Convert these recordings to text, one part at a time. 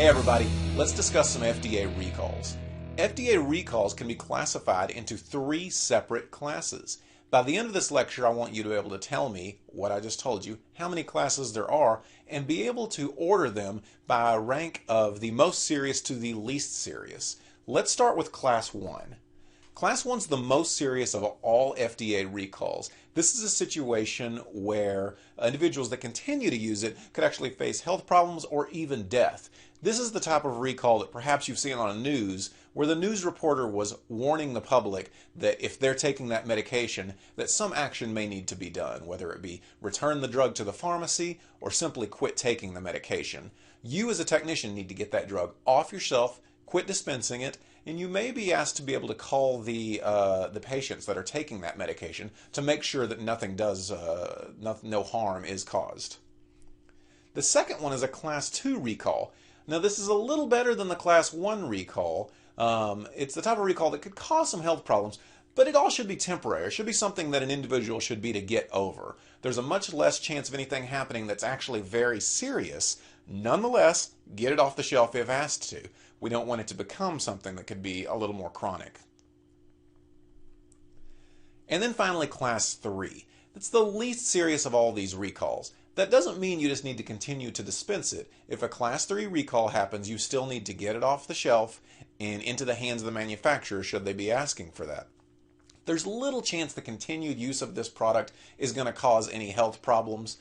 Hey everybody, let's discuss some FDA recalls. FDA recalls can be classified into three separate classes. By the end of this lecture, I want you to be able to tell me what I just told you, how many classes there are, and be able to order them by a rank of the most serious to the least serious. Let's start with Class 1. Class 1 is the most serious of all FDA recalls. This is a situation where individuals that continue to use it could actually face health problems or even death. This is the type of recall that perhaps you've seen on the news where the news reporter was warning the public that if they're taking that medication, that some action may need to be done, whether it be return the drug to the pharmacy or simply quit taking the medication. You as a technician need to get that drug off your shelf, quit dispensing it, and you may be asked to be able to call the patients that are taking that medication to make sure that no harm is caused. The second one is a Class 2 recall. Now this is a little better than the Class 1 recall. It's the type of recall that could cause some health problems, but it all should be temporary. It should be something that an individual should be to get over. There's a much less chance of anything happening that's actually very serious. Nonetheless, get it off the shelf if asked to. We don't want it to become something that could be a little more chronic. And then finally, Class 3. That's the least serious of all these recalls. That doesn't mean you just need to continue to dispense it. If a Class 3 recall happens, you still need to get it off the shelf and into the hands of the manufacturer should they be asking for that. There's little chance the continued use of this product is going to cause any health problems.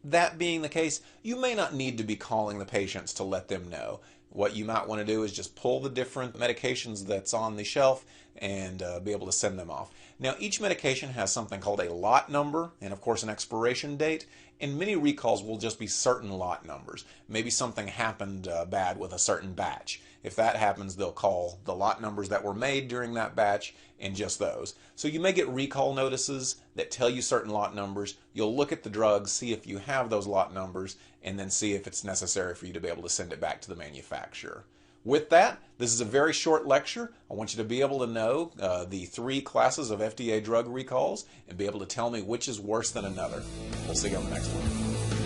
That being the case, you may not need to be calling the patients to let them know. What you might want to do is just pull the different medications that's on the shelf and be able to send them off. Now, each medication has something called a lot number and, of course, an expiration date, and many recalls will just be certain lot numbers. Maybe something happened bad with a certain batch. If that happens, they'll call the lot numbers that were made during that batch and just those. So you may get recall notices that tell you certain lot numbers. You'll look at the drugs, see if you have those lot numbers, and then see if it's necessary for you to be able to send it back to the manufacturer. With that, this is a very short lecture. I want you to be able to know the three classes of FDA drug recalls and be able to tell me which is worse than another. We'll see you on the next one.